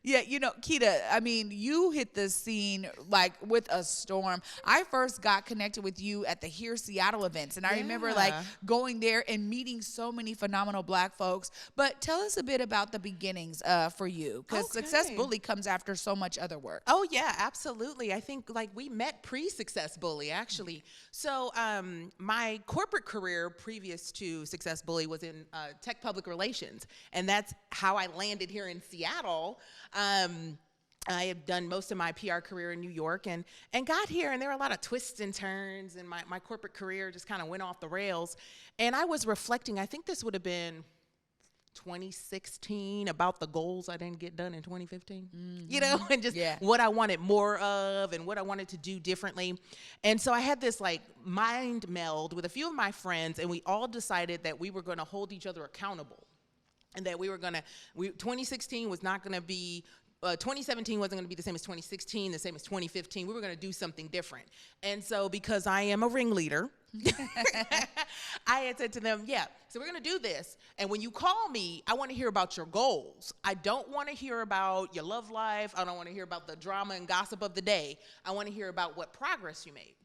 Yeah, Keita, I mean, you hit the scene like with a storm. I first got connected with you at the Here Seattle events, and I remember like going there and meeting so many phenomenal Black folks. But tell us a bit about the beginnings for you, because Success Bully comes after so much other work. Oh, yeah, absolutely. I think like we met pre-Success Bully, actually. So my corporate career previous to Success Bully was in tech public relations, and that's how I landed here in Seattle. I have done most of my PR career in New York and got here, and there were a lot of twists and turns, and my corporate career just kind of went off the rails. And I was reflecting, I think this would have been 2016, about the goals I didn't get done in 2015, and just what I wanted more of and what I wanted to do differently. And so I had this like mind meld with a few of my friends, and we all decided that we were going to hold each other accountable. And that 2016 was not going to be, 2017 wasn't going to be the same as 2016, the same as 2015. We were going to do something different. And so because I am a ringleader, I had said to them, so we're going to do this. And when you call me, I want to hear about your goals. I don't want to hear about your love life. I don't want to hear about the drama and gossip of the day. I want to hear about what progress you made.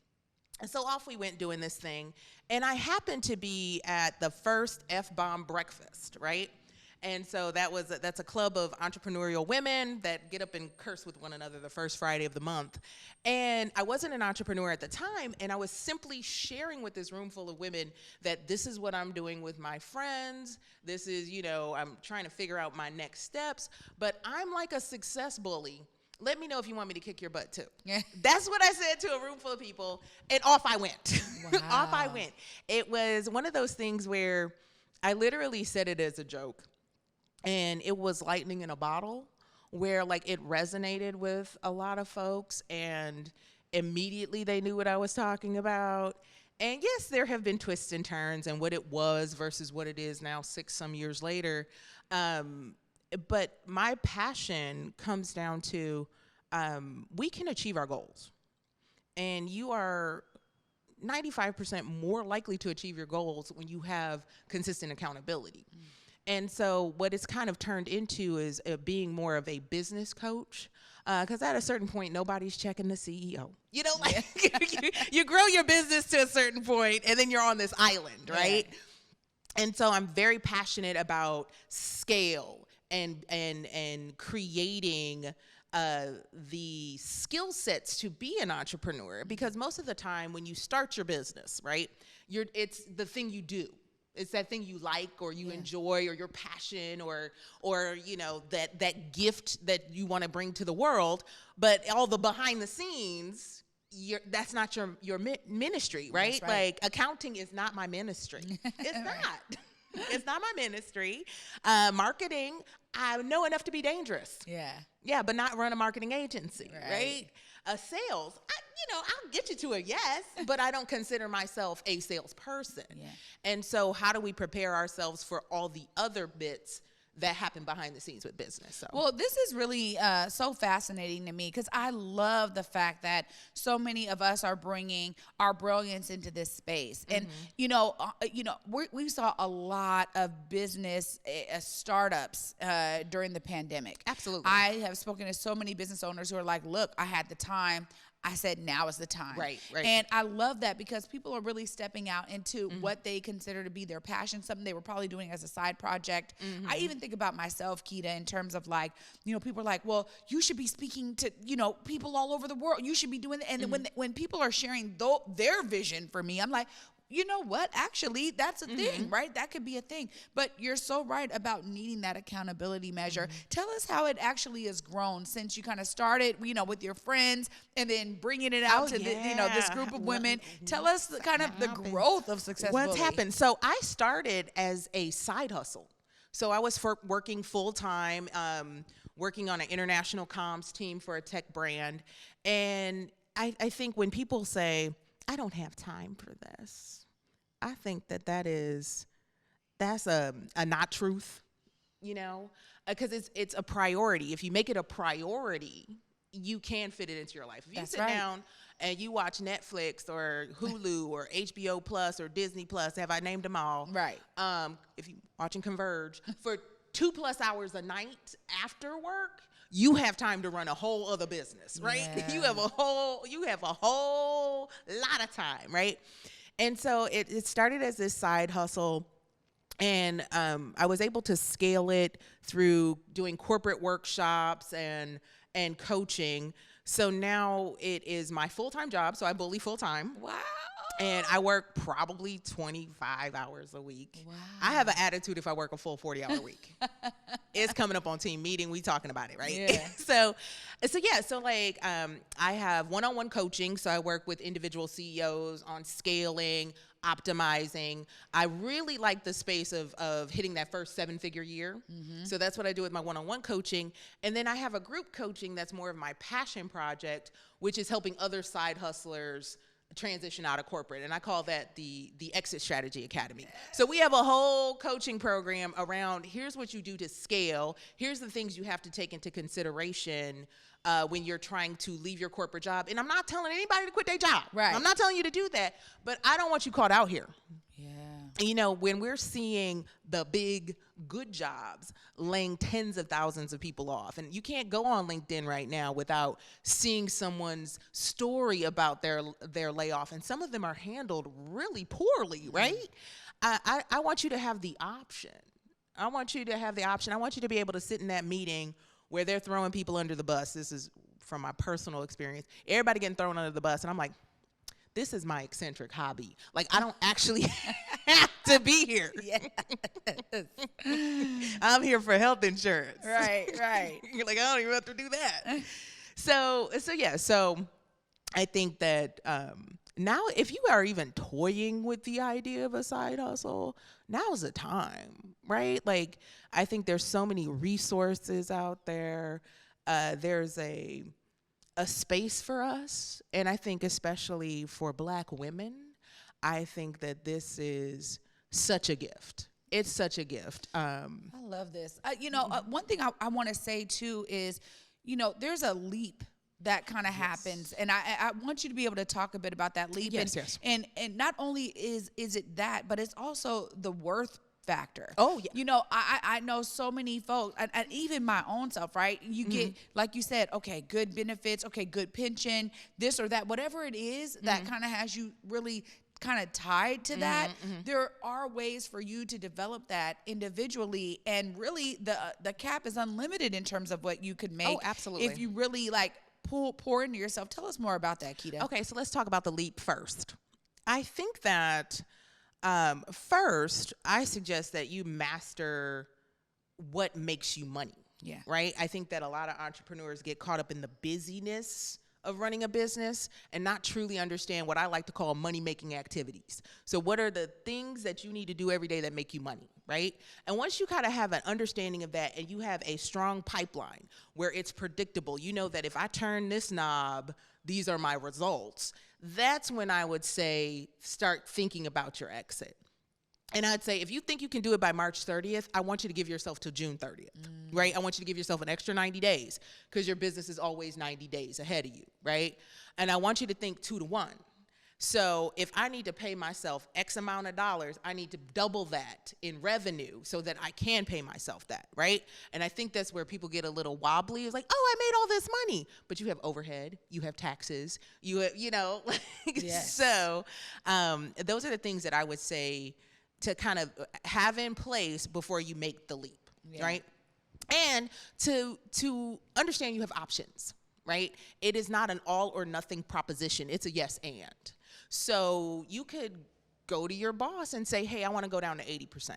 And so off we went doing this thing. And I happened to be at the first F-Bomb breakfast, right? And so that's a club of entrepreneurial women that get up and curse with one another the first Friday of the month. And I wasn't an entrepreneur at the time, and I was simply sharing with this room full of women that this is what I'm doing with my friends. This is, I'm trying to figure out my next steps, but I'm like a success bully. Let me know if you want me to kick your butt too. That's what I said to a room full of people, and off I went. Wow. Off I went. It was one of those things where I literally said it as a joke. And it was lightning in a bottle, where like it resonated with a lot of folks, and immediately they knew what I was talking about. And yes, there have been twists and turns and what it was versus what it is now 6 some years later. But my passion comes down to we can achieve our goals. And you are 95% more likely to achieve your goals when you have consistent accountability. And so what it's kind of turned into is being more of a business coach, because at a certain point, nobody's checking the CEO. You grow your business to a certain point, and then you're on this island, right? Yeah. And so I'm very passionate about scale and creating the skill sets to be an entrepreneur, because most of the time when you start your business, right, it's the thing you do. It's that thing you like or you enjoy or your passion or that gift that you want to bring to the world. But all the behind the scenes, that's not your ministry, right? That's right? Like accounting is not my ministry. It's not. It's not my ministry. Marketing, I know enough to be dangerous. Yeah, but not run a marketing agency, right? Sales, I'll get you to a yes, but I don't consider myself a salesperson. Yeah. And so how do we prepare ourselves for all the other bits that happen behind the scenes with business? So. Well, this is really so fascinating to me, because I love the fact that so many of us are bringing our brilliance into this space. And, we saw a lot of business startups during the pandemic. Absolutely. I have spoken to so many business owners who are like, look, I had the time. I said, now is the time. Right. And I love that, because people are really stepping out into what they consider to be their passion, something they were probably doing as a side project. I even think about myself, Keita, in terms of like, people are like, well, you should be speaking to, people all over the world. You should be doing that. And then when people are sharing their vision for me, I'm like, you know what? Actually, that's a thing, right? That could be a thing. But you're so right about needing that accountability measure. Tell us how it actually has grown since you kind of started, with your friends, and then bringing it out to this group of women. Tell us the growth of Success Bully. What's happened? So I started as a side hustle. So I was working full time, working on an international comms team for a tech brand. And I think when people say, I don't have time for this, I think that's a not truth, because it's a priority. If you make it a priority, you can fit it into your life. If you sit down and you watch Netflix or Hulu or HBO Plus or Disney Plus, have I named them all? Right. If you're watching Converge for 2+ hours a night after work, you have time to run a whole other business, right? Yeah. You have a whole lot of time, right? And so it started as this side hustle. And I was able to scale it through doing corporate workshops and coaching. So now it is my full-time job. So I bully full-time. Wow. And I work probably 25 hours a week. Wow. I have an attitude if I work a full 40-hour week. It's coming up on team meeting. We talking about it, right? Yeah. So like I have one-on-one coaching. So I work with individual CEOs on scaling, optimizing. I really like the space of hitting that first 7-figure year. Mm-hmm. So that's what I do with my one-on-one coaching. And then I have a group coaching that's more of my passion project, which is helping other side hustlers transition out of corporate, and I call that the Exit Strategy Academy. So we have a whole coaching program around here's what you do to scale, here's the things you have to take into consideration when you're trying to leave your corporate job. And I'm not telling anybody to quit their job. Right. I'm not telling you to do that, but I don't want you caught out here. Yeah. You know, when we're seeing the big good jobs laying tens of thousands of people off, and you can't go on LinkedIn right now without seeing someone's story about their layoff, and some of them are handled really poorly, right? I want you to have the option. I want you to be able to sit in that meeting where they're throwing people under the bus. This is from my personal experience. Everybody getting thrown under the bus, and I'm like, this is my eccentric hobby. Like, I don't actually have to be here. Yes. I'm here for health insurance. Right. You're like, I don't even have to do that. So I think that now if you are even toying with the idea of a side hustle, now's the time, right? Like, I think there's so many resources out there. There's a space for us, and I think especially for Black women, I think that this is such a gift. It's such a gift. I love this. One thing I want to say too is, there's a leap that kind of happens, and I want you to be able to talk a bit about that leap. Yes. And not only is it that, but it's also the worth factor. Oh, yeah. I know so many folks, and even my own self, right? You get, like you said, okay, good benefits, okay, good pension, this or that, whatever it is that kind of has you really kind of tied to that. There are ways for you to develop that individually, and really the cap is unlimited in terms of what you could make. Oh, absolutely. If you really pour into yourself. Tell us more about that, Keita. Okay, so let's talk about the leap first. I think that first, I suggest that you master what makes you money. Yeah. Right? I think that a lot of entrepreneurs get caught up in the busyness of running a business and not truly understand what I like to call money-making activities. So what are the things that you need to do every day that make you money, right? And once you kind of have an understanding of that and you have a strong pipeline where it's predictable, you know that if I turn this knob, these are my results, that's when I would say start thinking about your exit. And I'd say, if you think you can do it by March 30th, I want you to give yourself till June 30th, right? I want you to give yourself an extra 90 days because your business is always 90 days ahead of you, right? And I want you to think 2 to 1. So if I need to pay myself X amount of dollars, I need to double that in revenue so that I can pay myself that, right? And I think that's where people get a little wobbly. It's like, oh, I made all this money. But you have overhead, you have taxes, Yes. So those are the things that I would say to kind of have in place before you make the leap, right? And to understand you have options, right? It is not an all or nothing proposition. It's a yes and. So you could go to your boss and say, hey, I want to go down to 80%,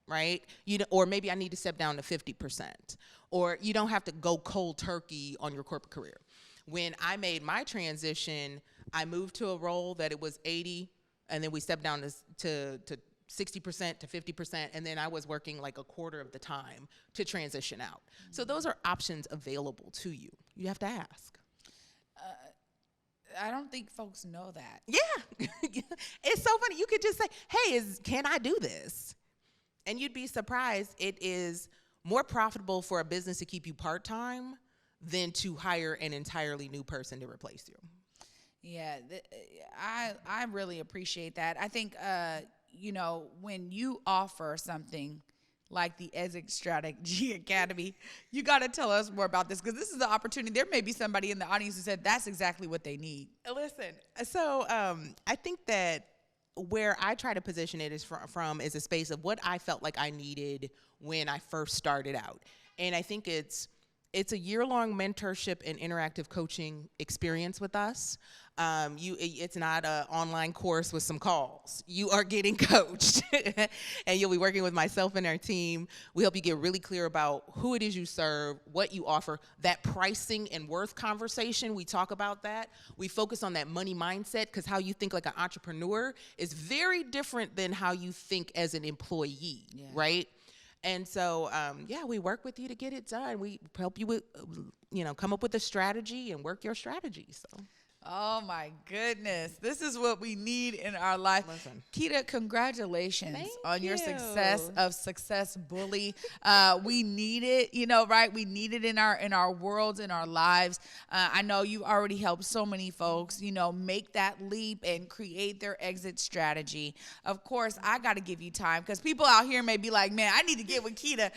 right? Or maybe I need to step down to 50%. Or you don't have to go cold turkey on your corporate career. When I made my transition, I moved to a role that it was 80, and then we stepped down to 60% to 50%, and then I was working like a quarter of the time to transition out. So those are options available to you. You have to ask. I don't think folks know that. Yeah. It's so funny. You could just say, hey, can I do this? And you'd be surprised. It is more profitable for a business to keep you part-time than to hire an entirely new person to replace you. Yeah, I really appreciate that. I think, when you offer something like the Exit Strategy Academy. You got to tell us more about this, because this is the opportunity. There may be somebody in the audience who said that's exactly what they need. Listen, so I think that where I try to position it is from is a space of what I felt like I needed when I first started out. And I think it's a year-long mentorship and interactive coaching experience with us. It's not an online course with some calls. You are getting coached, and you'll be working with myself and our team. We help you get really clear about who it is you serve, what you offer, that pricing and worth conversation. We talk about that. We focus on that money mindset, because how you think like an entrepreneur is very different than how you think as an employee, right? And so, we work with you to get it done. We help you with, come up with a strategy and work your strategy. So. Oh my goodness. This is what we need in our life. Listen. Keita, congratulations on your success of Success Bully. We need it, right? We need it in our worlds, in our lives. I know you already helped so many folks, make that leap and create their exit strategy. Of course, I got to give you time, because people out here may be like, man, I need to get with Keita.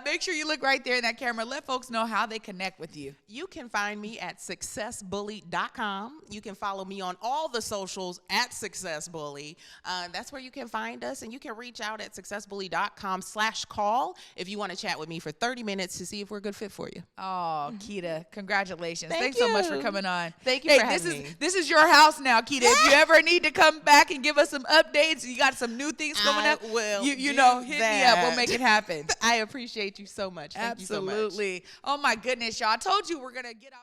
Make sure you look right there in that camera. Let folks know how they connect with you. You can find me at successbully.com. You can follow me on all the socials at Success Bully. That's where you can find us, and you can reach out at successbully.com/call if you want to chat with me for 30 minutes to see if we're a good fit for you. Oh, Keita, congratulations. Thanks so much for coming on. Thank you for having me. This is your house now, Keita. If you ever need to come back and give us some updates, you got some new things coming up, hit me up. We'll make it happen. I appreciate you so much. Thank you so much. Absolutely. Oh, my goodness, y'all. I told you we're going to get out.